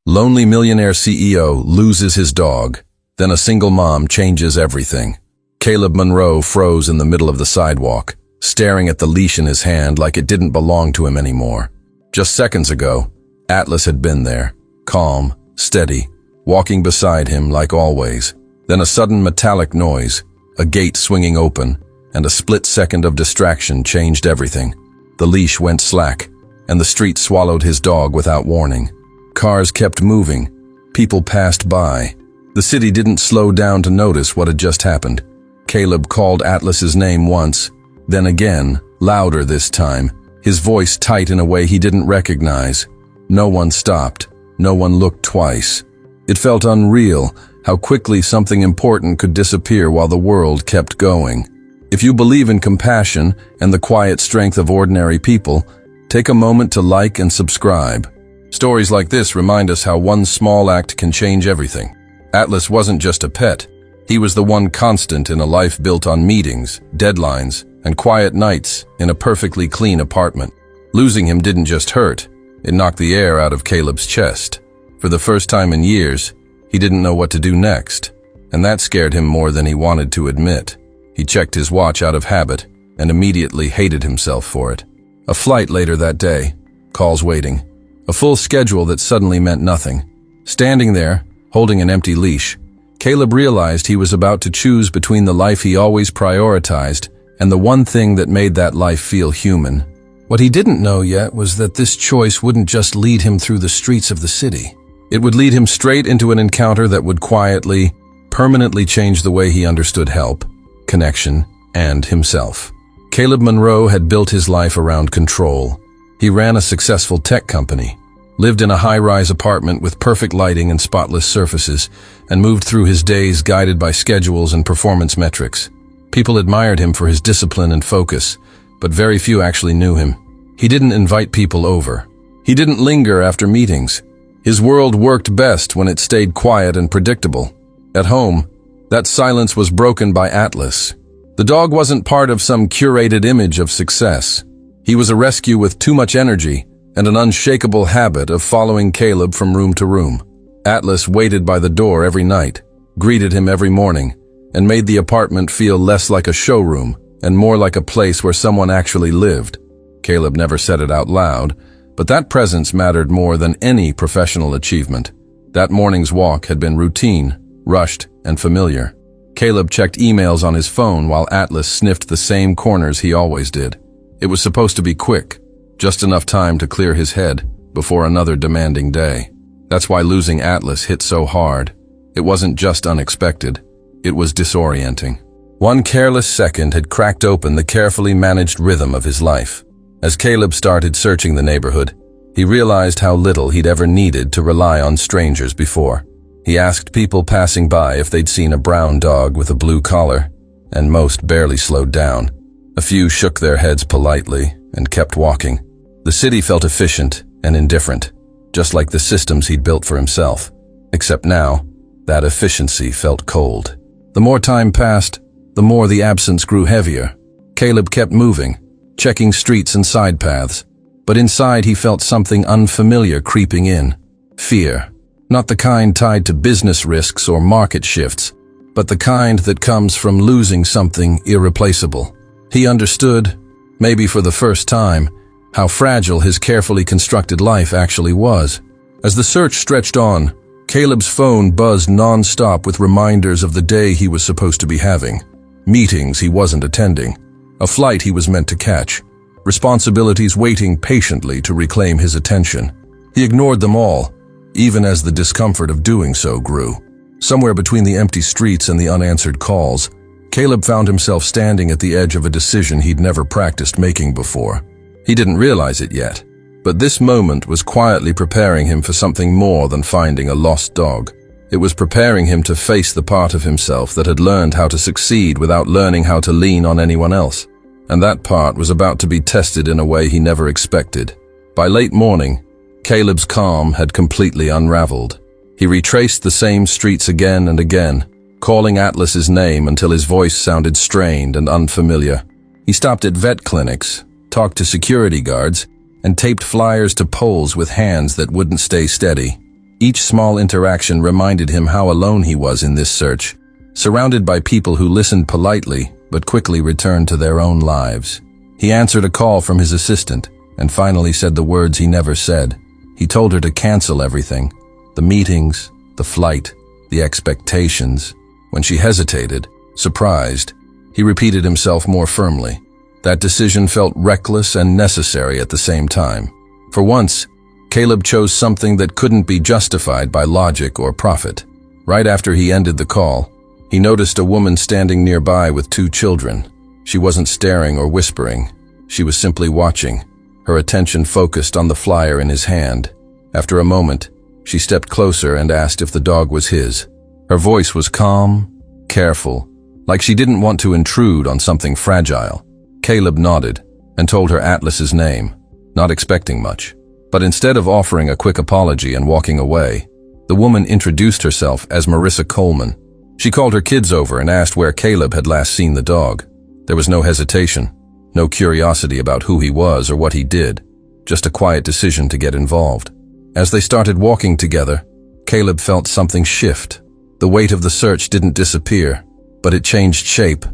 Lonely millionaire CEO loses his dog, then a single mom changes everything. Caleb Monroe froze in the middle of the sidewalk, staring at the leash in his hand like it didn't belong to him anymore. Just seconds ago, Atlas had been there, calm, steady, walking beside him like always. Then a sudden metallic noise, a gate swinging open, and a split second of distraction changed everything. The leash went slack, and the street swallowed his dog without warning. Cars kept moving. People passed by. The city didn't slow down to notice what had just happened. Caleb called Atlas's name once, then again, louder this time, his voice tight in a way he didn't recognize. No one stopped. No one looked twice. It felt unreal how quickly something important could disappear while the world kept going. If you believe in compassion and the quiet strength of ordinary people, take a moment to like and subscribe. Stories like this remind us how one small act can change everything. Atlas wasn't just a pet. He was the one constant in a life built on meetings, deadlines, and quiet nights in a perfectly clean apartment. Losing him didn't just hurt. It knocked the air out of Caleb's chest. For the first time in years, he didn't know what to do next, and that scared him more than he wanted to admit. He checked his watch out of habit and immediately hated himself for it. A flight later that day, calls waiting, a full schedule that suddenly meant nothing. Standing there, holding an empty leash, Caleb realized he was about to choose between the life he always prioritized and the one thing that made that life feel human. What he didn't know yet was that this choice wouldn't just lead him through the streets of the city. It would lead him straight into an encounter that would quietly, permanently change the way he understood help, connection, and himself. Caleb Monroe had built his life around control. He ran a successful tech company, lived in a high-rise apartment with perfect lighting and spotless surfaces, and moved through his days guided by schedules and performance metrics. People admired him for his discipline and focus, but very few actually knew him. He didn't invite people over. He didn't linger after meetings. His world worked best when it stayed quiet and predictable. At home, that silence was broken by Atlas. The dog wasn't part of some curated image of success. He was a rescue with too much energy and an unshakable habit of following Caleb from room to room. Atlas waited by the door every night, greeted him every morning, and made the apartment feel less like a showroom and more like a place where someone actually lived. Caleb never said it out loud, but that presence mattered more than any professional achievement. That morning's walk had been routine, rushed, and familiar. Caleb checked emails on his phone while Atlas sniffed the same corners he always did. It was supposed to be quick, just enough time to clear his head before another demanding day. That's why losing Atlas hit so hard. It wasn't just unexpected, it was disorienting. One careless second had cracked open the carefully managed rhythm of his life. As Caleb started searching the neighborhood, he realized how little he'd ever needed to rely on strangers before. He asked people passing by if they'd seen a brown dog with a blue collar, and most barely slowed down. A few shook their heads politely and kept walking. The city felt efficient and indifferent, just like the systems he'd built for himself. Except now, that efficiency felt cold. The more time passed, the more the absence grew heavier. Caleb kept moving, checking streets and side paths, but inside he felt something unfamiliar creeping in. Fear. Not the kind tied to business risks or market shifts, but the kind that comes from losing something irreplaceable. He understood, maybe for the first time, how fragile his carefully constructed life actually was. As the search stretched on, Caleb's phone buzzed non-stop with reminders of the day he was supposed to be having, meetings he wasn't attending, a flight he was meant to catch, responsibilities waiting patiently to reclaim his attention. He ignored them all, even as the discomfort of doing so grew. Somewhere between the empty streets and the unanswered calls, Caleb found himself standing at the edge of a decision he'd never practiced making before. He didn't realize it yet, but this moment was quietly preparing him for something more than finding a lost dog. It was preparing him to face the part of himself that had learned how to succeed without learning how to lean on anyone else. And that part was about to be tested in a way he never expected. By late morning, Caleb's calm had completely unraveled. He retraced the same streets again and again, calling Atlas's name until his voice sounded strained and unfamiliar. He stopped at vet clinics, talked to security guards, and taped flyers to poles with hands that wouldn't stay steady. Each small interaction reminded him how alone he was in this search, surrounded by people who listened politely but quickly returned to their own lives. He answered a call from his assistant and finally said the words he never said. He told her to cancel everything, the meetings, the flight, the expectations. When she hesitated, surprised, he repeated himself more firmly. That decision felt reckless and necessary at the same time. For once, Caleb chose something that couldn't be justified by logic or profit. Right after he ended the call, he noticed a woman standing nearby with 2 children. She wasn't staring or whispering. She was simply watching, her attention focused on the flyer in his hand. After a moment, she stepped closer and asked if the dog was his. Her voice was calm, careful, like she didn't want to intrude on something fragile. Caleb nodded and told her Atlas's name, not expecting much. But instead of offering a quick apology and walking away, the woman introduced herself as Marissa Coleman. She called her kids over and asked where Caleb had last seen the dog. There was no hesitation, no curiosity about who he was or what he did, just a quiet decision to get involved. As they started walking together, Caleb felt something shift. The weight of the search didn't disappear, but it changed shape.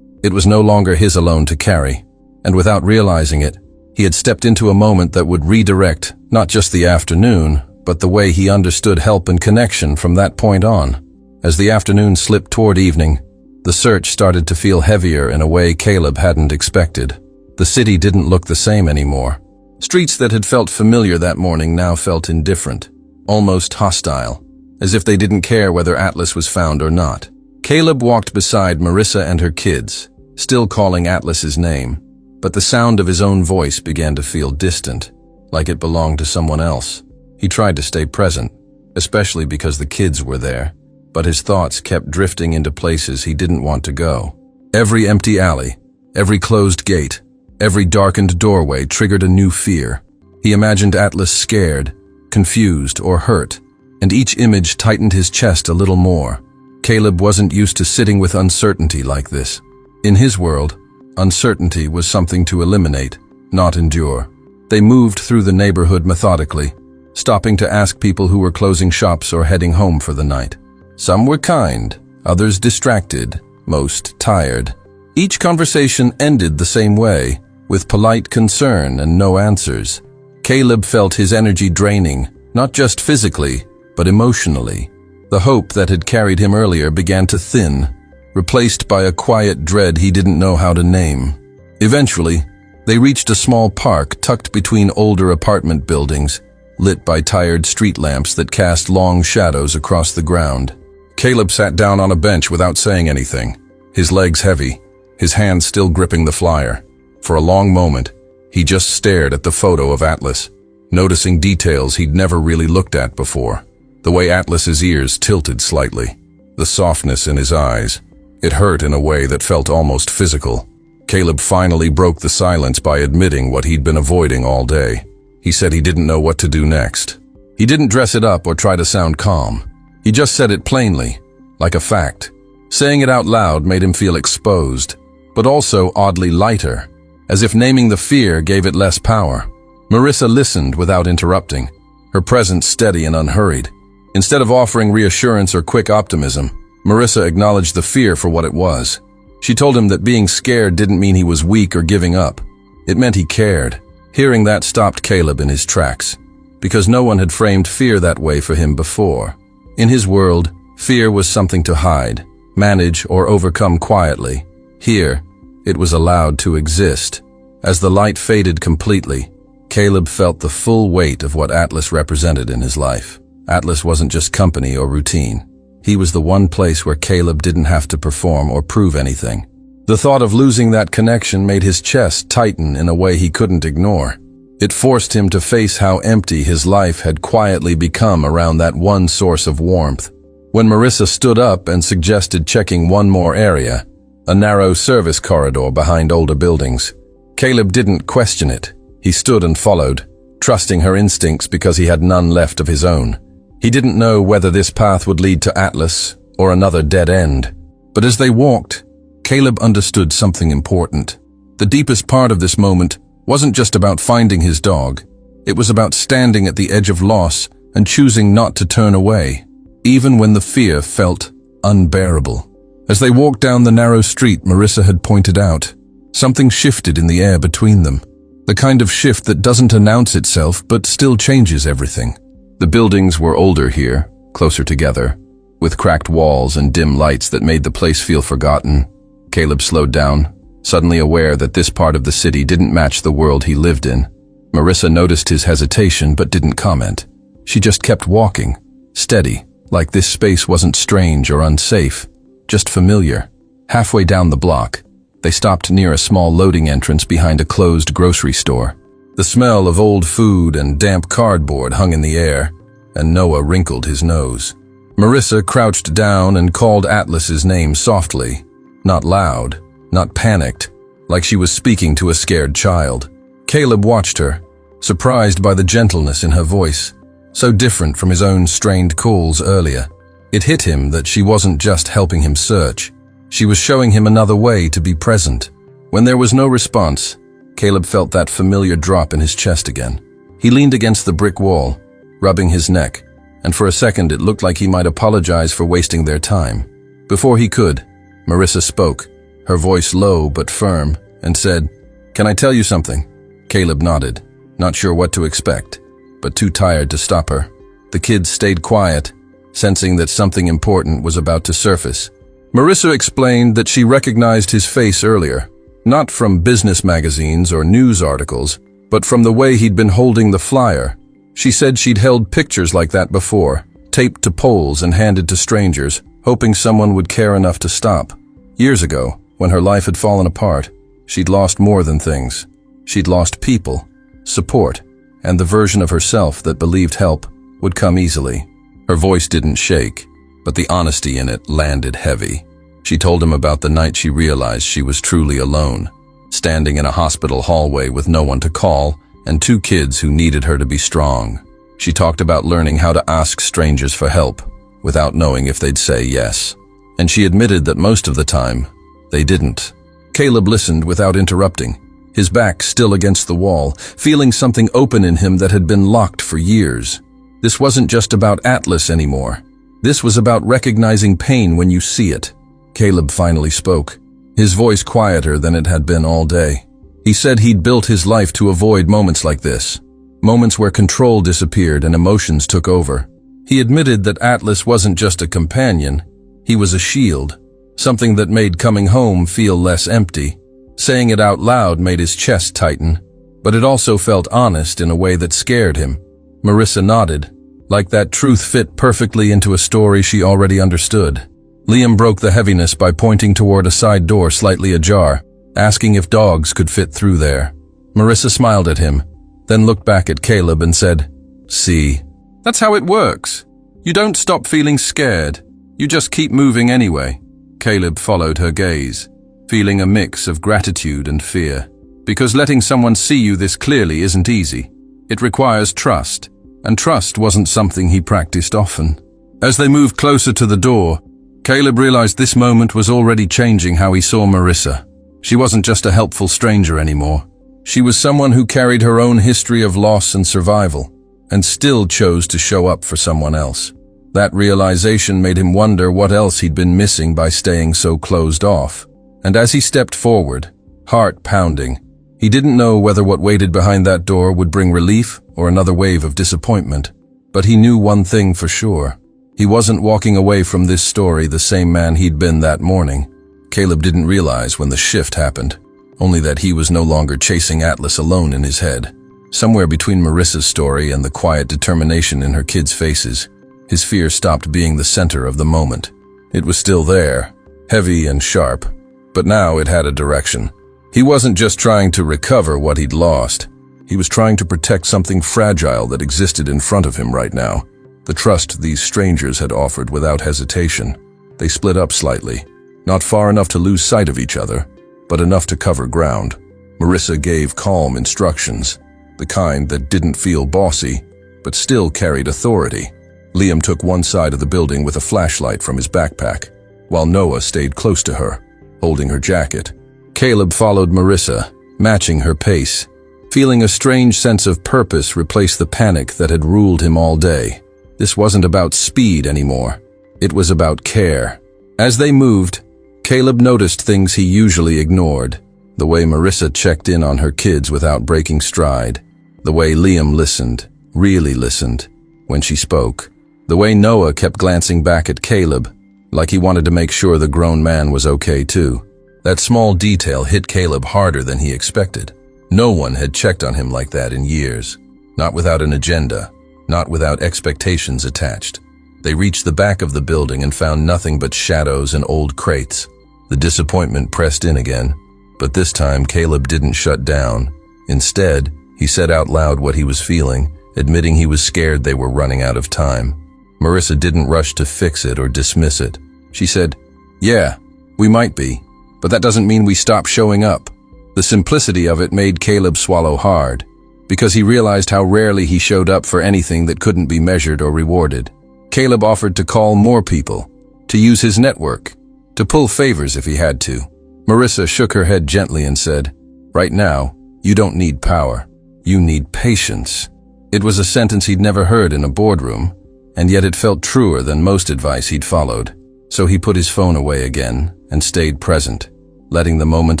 It was no longer his alone to carry, and without realizing it, he had stepped into a moment that would redirect not just the afternoon, but the way he understood help and connection from that point on. As the afternoon slipped toward evening, the search started to feel heavier in a way Caleb hadn't expected. The city didn't look the same anymore. Streets that had felt familiar that morning now felt indifferent, almost hostile, as if they didn't care whether Atlas was found or not. Caleb walked beside Marissa and her kids, still calling Atlas's name, but the sound of his own voice began to feel distant, like it belonged to someone else. He tried to stay present, especially because the kids were there, but his thoughts kept drifting into places he didn't want to go. Every empty alley, every closed gate, every darkened doorway triggered a new fear. He imagined Atlas scared, confused, or hurt, and each image tightened his chest a little more. Caleb wasn't used to sitting with uncertainty like this. In his world, uncertainty was something to eliminate, not endure. They moved through the neighborhood methodically, stopping to ask people who were closing shops or heading home for the night. Some were kind, others distracted, most tired. Each conversation ended the same way, with polite concern and no answers. Caleb felt his energy draining, not just physically, but emotionally. The hope that had carried him earlier began to thin, replaced by a quiet dread he didn't know how to name. Eventually, they reached a small park tucked between older apartment buildings, lit by tired street lamps that cast long shadows across the ground. Caleb sat down on a bench without saying anything, his legs heavy, his hands still gripping the flyer. For a long moment, he just stared at the photo of Atlas, noticing details he'd never really looked at before. The way Atlas's ears tilted slightly, the softness in his eyes. It hurt in a way that felt almost physical. Caleb finally broke the silence by admitting what he'd been avoiding all day. He said he didn't know what to do next. He didn't dress it up or try to sound calm. He just said it plainly, like a fact. Saying it out loud made him feel exposed, but also oddly lighter, as if naming the fear gave it less power. Marissa listened without interrupting, her presence steady and unhurried. Instead of offering reassurance or quick optimism, Marissa acknowledged the fear for what it was. She told him that being scared didn't mean he was weak or giving up. It meant he cared. Hearing that stopped Caleb in his tracks, because no one had framed fear that way for him before. In his world, fear was something to hide, manage, or overcome quietly. Here, it was allowed to exist. As the light faded completely, Caleb felt the full weight of what Atlas represented in his life. Atlas wasn't just company or routine. He was the one place where Caleb didn't have to perform or prove anything. The thought of losing that connection made his chest tighten in a way he couldn't ignore. It forced him to face how empty his life had quietly become around that one source of warmth. When Marissa stood up and suggested checking one more area, a narrow service corridor behind older buildings, Caleb didn't question it. He stood and followed, trusting her instincts because he had none left of his own. He didn't know whether this path would lead to Atlas or another dead end. But as they walked, Caleb understood something important. The deepest part of this moment wasn't just about finding his dog. It was about standing at the edge of loss and choosing not to turn away, even when the fear felt unbearable. As they walked down the narrow street Marissa had pointed out, something shifted in the air between them, the kind of shift that doesn't announce itself but still changes everything. The buildings were older here, closer together, with cracked walls and dim lights that made the place feel forgotten. Caleb slowed down, suddenly aware that this part of the city didn't match the world he lived in. Marissa noticed his hesitation but didn't comment. She just kept walking, steady, like this space wasn't strange or unsafe, just familiar. Halfway down the block, they stopped near a small loading entrance behind a closed grocery store. The smell of old food and damp cardboard hung in the air, and Noah wrinkled his nose. Marissa crouched down and called Atlas's name softly, not loud, not panicked, like she was speaking to a scared child. Caleb watched her, surprised by the gentleness in her voice, so different from his own strained calls earlier. It hit him that she wasn't just helping him search. She was showing him another way to be present. When there was no response, Caleb felt that familiar drop in his chest again. He leaned against the brick wall, rubbing his neck, and for a second it looked like he might apologize for wasting their time. Before he could, Marissa spoke, her voice low but firm, and said, "Can I tell you something?" Caleb nodded, not sure what to expect, but too tired to stop her. The kids stayed quiet, sensing that something important was about to surface. Marissa explained that she recognized his face earlier, not from business magazines or news articles, but from the way he'd been holding the flyer. She said she'd held pictures like that before, taped to poles and handed to strangers, hoping someone would care enough to stop. Years ago, when her life had fallen apart, she'd lost more than things. She'd lost people, support, and the version of herself that believed help would come easily. Her voice didn't shake, but the honesty in it landed heavy. She told him about the night she realized she was truly alone, standing in a hospital hallway with no one to call and 2 kids who needed her to be strong. She talked about learning how to ask strangers for help without knowing if they'd say yes. And she admitted that most of the time, they didn't. Caleb listened without interrupting, his back still against the wall, feeling something open in him that had been locked for years. This wasn't just about Atlas anymore. This was about recognizing pain when you see it. Caleb finally spoke, his voice quieter than it had been all day. He said he'd built his life to avoid moments like this, moments where control disappeared and emotions took over. He admitted that Atlas wasn't just a companion, he was a shield, something that made coming home feel less empty. Saying it out loud made his chest tighten, but it also felt honest in a way that scared him. Marissa nodded, like that truth fit perfectly into a story she already understood. Liam broke the heaviness by pointing toward a side door slightly ajar, asking if dogs could fit through there. Marissa smiled at him, then looked back at Caleb and said, "See, that's how it works. You don't stop feeling scared. You just keep moving anyway." Caleb followed her gaze, feeling a mix of gratitude and fear. Because letting someone see you this clearly isn't easy. It requires trust, and trust wasn't something he practiced often. As they moved closer to the door, Caleb realized this moment was already changing how he saw Marissa. She wasn't just a helpful stranger anymore. She was someone who carried her own history of loss and survival, and still chose to show up for someone else. That realization made him wonder what else he'd been missing by staying so closed off. And as he stepped forward, heart pounding, he didn't know whether what waited behind that door would bring relief or another wave of disappointment. But he knew one thing for sure. He wasn't walking away from this story the same man he'd been that morning. Caleb didn't realize when the shift happened, only that he was no longer chasing Atlas alone in his head. Somewhere between Marissa's story and the quiet determination in her kids' faces, his fear stopped being the center of the moment. It was still there, heavy and sharp, but now it had a direction. He wasn't just trying to recover what he'd lost. He was trying to protect something fragile that existed in front of him right now. The trust these strangers had offered without hesitation. They split up slightly, not far enough to lose sight of each other, but enough to cover ground. Marissa gave calm instructions, the kind that didn't feel bossy, but still carried authority. Liam took one side of the building with a flashlight from his backpack, while Noah stayed close to her, holding her jacket. Caleb followed Marissa, matching her pace, feeling a strange sense of purpose replace the panic that had ruled him all day. This wasn't about speed anymore. It was about care. As they moved, Caleb noticed things he usually ignored. The way Marissa checked in on her kids without breaking stride. The way Liam listened, really listened, when she spoke. The way Noah kept glancing back at Caleb, like he wanted to make sure the grown man was okay too. That small detail hit Caleb harder than he expected. No one had checked on him like that in years. Not without an agenda, not without expectations attached. They reached the back of the building and found nothing but shadows and old crates. The disappointment pressed in again, but this time Caleb didn't shut down. Instead, he said out loud what he was feeling, admitting he was scared they were running out of time. Marissa didn't rush to fix it or dismiss it. She said, "Yeah, we might be, but that doesn't mean we stop showing up." The simplicity of it made Caleb swallow hard, because he realized how rarely he showed up for anything that couldn't be measured or rewarded. Caleb offered to call more people, to use his network, to pull favors if he had to. Marissa shook her head gently and said, "Right now, you don't need power. You need patience." It was a sentence he'd never heard in a boardroom, and yet it felt truer than most advice he'd followed. So he put his phone away again and stayed present, letting the moment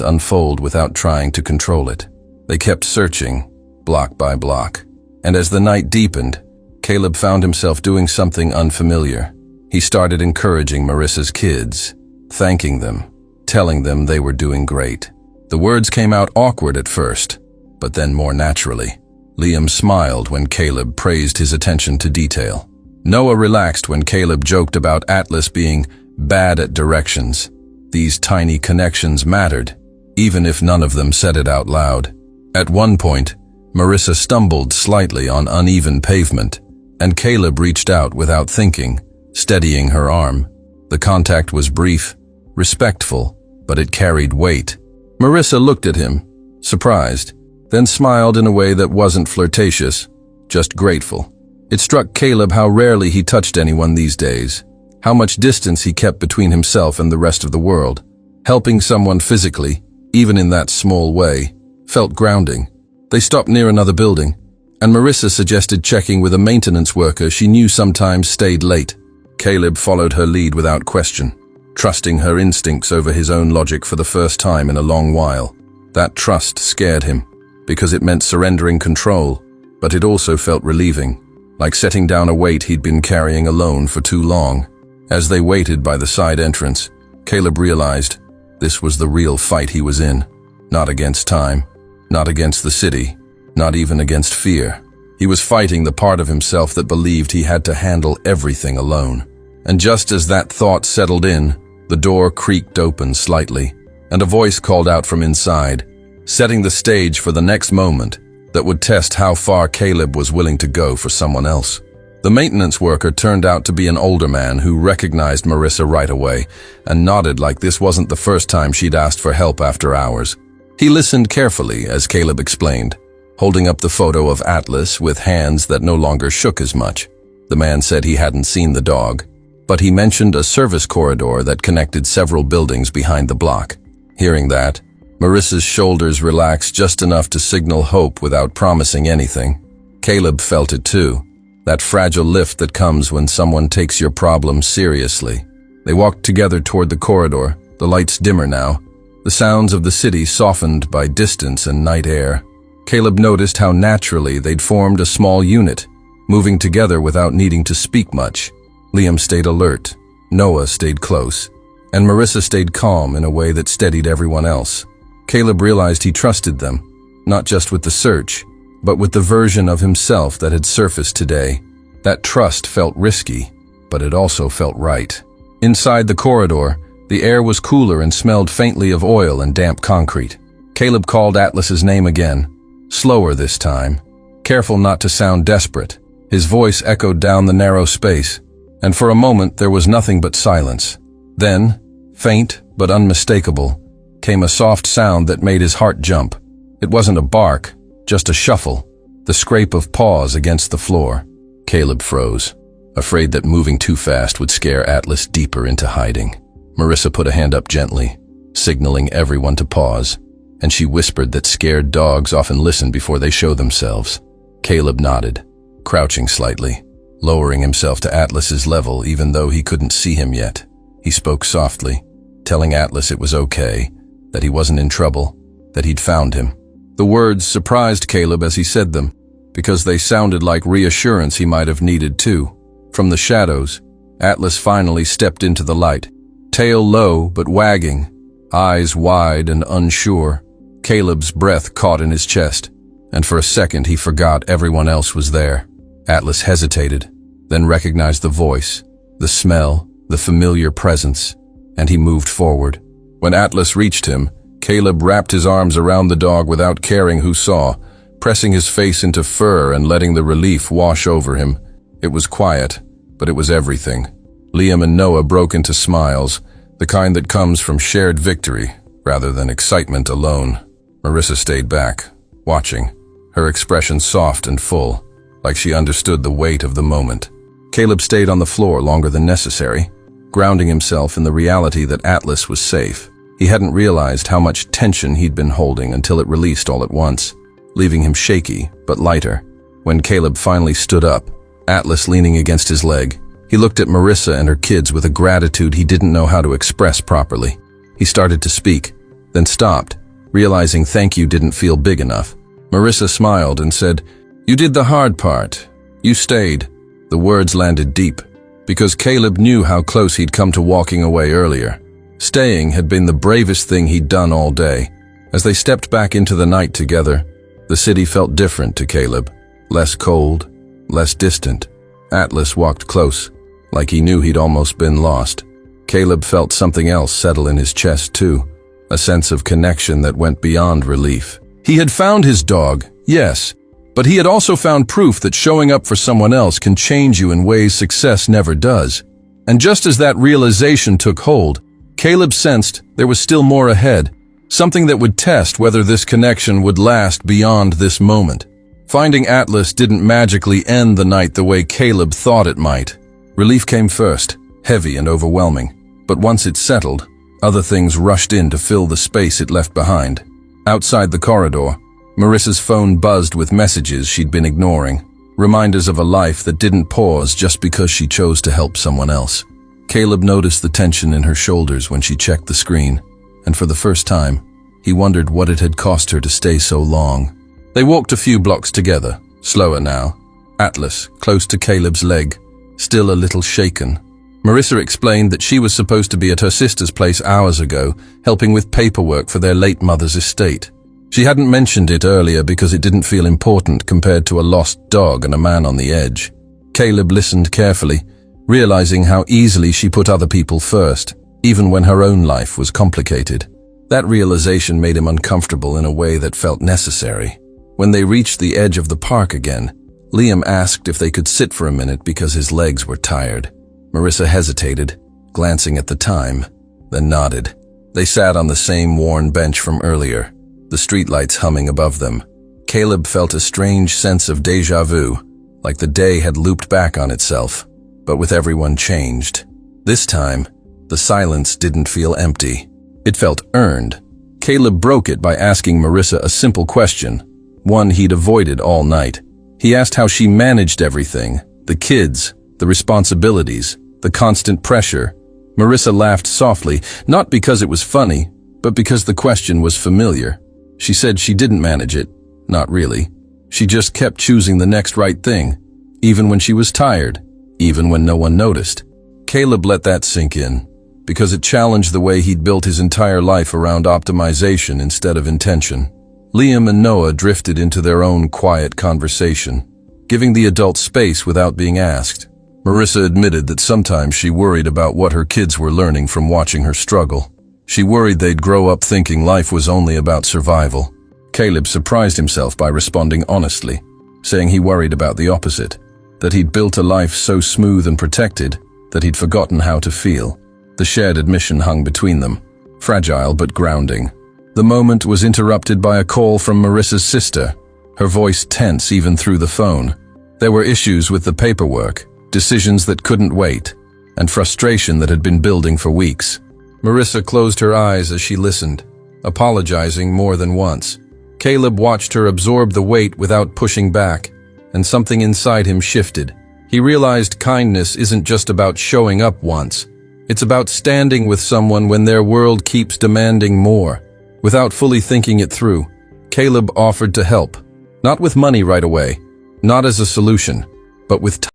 unfold without trying to control it. They kept searching, block by block. And as the night deepened, Caleb found himself doing something unfamiliar. He started encouraging Marissa's kids, thanking them, telling them they were doing great. The words came out awkward at first, but then more naturally. Liam smiled when Caleb praised his attention to detail. Noah relaxed when Caleb joked about Atlas being bad at directions. These tiny connections mattered, even if none of them said it out loud. At one point, Marissa stumbled slightly on uneven pavement, and Caleb reached out without thinking, steadying her arm. The contact was brief, respectful, but it carried weight. Marissa looked at him, surprised, then smiled in a way that wasn't flirtatious, just grateful. It struck Caleb how rarely he touched anyone these days, how much distance he kept between himself and the rest of the world. Helping someone physically, even in that small way, felt grounding. They stopped near another building, and Marissa suggested checking with a maintenance worker she knew sometimes stayed late. Caleb followed her lead without question, trusting her instincts over his own logic for the first time in a long while. That trust scared him, because it meant surrendering control, but it also felt relieving, like setting down a weight he'd been carrying alone for too long. As they waited by the side entrance, Caleb realized this was the real fight he was in. Not against time, not against the city, not even against fear. He was fighting the part of himself that believed he had to handle everything alone. And just as that thought settled in, the door creaked open slightly, and a voice called out from inside, setting the stage for the next moment that would test how far Caleb was willing to go for someone else. The maintenance worker turned out to be an older man who recognized Marissa right away and nodded like this wasn't the first time she'd asked for help after hours. He listened carefully as Caleb explained, holding up the photo of Atlas with hands that no longer shook as much. The man said he hadn't seen the dog, but he mentioned a service corridor that connected several buildings behind the block. Hearing that, Marissa's shoulders relaxed just enough to signal hope without promising anything. Caleb felt it too, that fragile lift that comes when someone takes your problem seriously. They walked together toward the corridor, the lights dimmer now, the sounds of the city softened by distance and night air. Caleb noticed how naturally they'd formed a small unit, moving together without needing to speak much. Liam stayed alert, Noah stayed close, and Marissa stayed calm in a way that steadied everyone else. Caleb realized he trusted them, not just with the search, but with the version of himself that had surfaced today. That trust felt risky, but it also felt right. Inside the corridor, the air was cooler and smelled faintly of oil and damp concrete. Caleb called Atlas's name again, slower this time, careful not to sound desperate. His voice echoed down the narrow space, and for a moment there was nothing but silence. Then, faint but unmistakable, came a soft sound that made his heart jump. It wasn't a bark, just a shuffle, the scrape of paws against the floor. Caleb froze, afraid that moving too fast would scare Atlas deeper into hiding. Marissa put a hand up gently, signaling everyone to pause. and she whispered that scared dogs often listen before they show themselves. Caleb nodded, crouching slightly, lowering himself to Atlas's level even though he couldn't see him yet. He spoke softly, telling Atlas it was okay, that he wasn't in trouble, that he'd found him. The words surprised Caleb as he said them, because they sounded like reassurance he might have needed too. From the shadows, Atlas finally stepped into the light, tail low but wagging, eyes wide and unsure. Caleb's breath caught in his chest, and for a second he forgot everyone else was there. Atlas hesitated, then recognized the voice, the smell, the familiar presence, and he moved forward. When Atlas reached him, Caleb wrapped his arms around the dog without caring who saw, pressing his face into fur and letting the relief wash over him. It was quiet, but it was everything. Liam and Noah broke into smiles, the kind that comes from shared victory rather than excitement alone. Marissa stayed back, watching, her expression soft and full, like she understood the weight of the moment. Caleb stayed on the floor longer than necessary, grounding himself in the reality that Atlas was safe. He hadn't realized how much tension he'd been holding until it released all at once, leaving him shaky but lighter. When Caleb finally stood up, Atlas leaning against his leg, he looked at Marissa and her kids with a gratitude he didn't know how to express properly. He started to speak, then stopped, realizing thank you didn't feel big enough. Marissa smiled and said, "You did the hard part. You stayed." The words landed deep, because Caleb knew how close he'd come to walking away earlier. Staying had been the bravest thing he'd done all day. As they stepped back into the night together, the city felt different to Caleb, less cold, less distant. Atlas walked close, like he knew he'd almost been lost. Caleb felt something else settle in his chest too, a sense of connection that went beyond relief. He had found his dog, yes, but he had also found proof that showing up for someone else can change you in ways success never does. And just as that realization took hold, Caleb sensed there was still more ahead, something that would test whether this connection would last beyond this moment. Finding Atlas didn't magically end the night the way Caleb thought it might. Relief came first, heavy and overwhelming, but once it settled, other things rushed in to fill the space it left behind. Outside the corridor, Marissa's phone buzzed with messages she'd been ignoring, reminders of a life that didn't pause just because she chose to help someone else. Caleb noticed the tension in her shoulders when she checked the screen, and for the first time, he wondered what it had cost her to stay so long. They walked a few blocks together, slower now, Atlas close to Caleb's leg, still a little shaken. Marissa explained that she was supposed to be at her sister's place hours ago, helping with paperwork for their late mother's estate. She hadn't mentioned it earlier because it didn't feel important compared to a lost dog and a man on the edge. Caleb listened carefully, realizing how easily she put other people first, even when her own life was complicated. That realization made him uncomfortable in a way that felt necessary. When they reached the edge of the park again, Liam asked if they could sit for a minute because his legs were tired. Marissa hesitated, glancing at the time, then nodded. They sat on the same worn bench from earlier, the streetlights humming above them. Caleb felt a strange sense of déjà vu, like the day had looped back on itself, but with everyone changed. This time, the silence didn't feel empty. It felt earned. Caleb broke it by asking Marissa a simple question, one he'd avoided all night. He asked how she managed everything, the kids, the responsibilities, the constant pressure. Marissa laughed softly, not because it was funny, but because the question was familiar. She said she didn't manage it, not really. She just kept choosing the next right thing, even when she was tired, even when no one noticed. Caleb let that sink in, because it challenged the way he'd built his entire life around optimization instead of intention. Liam and Noah drifted into their own quiet conversation, giving the adults space without being asked. Marissa admitted that sometimes she worried about what her kids were learning from watching her struggle. She worried they'd grow up thinking life was only about survival. Caleb surprised himself by responding honestly, saying he worried about the opposite, that he'd built a life so smooth and protected that he'd forgotten how to feel. The shared admission hung between them, fragile but grounding. The moment was interrupted by a call from Marissa's sister, her voice tense even through the phone. There were issues with the paperwork, decisions that couldn't wait, and frustration that had been building for weeks. Marissa closed her eyes as she listened, apologizing more than once. Caleb watched her absorb the weight without pushing back, and something inside him shifted. He realized kindness isn't just about showing up once. It's about standing with someone when their world keeps demanding more. Without fully thinking it through, Caleb offered to help. Not with money right away, not as a solution, but with time.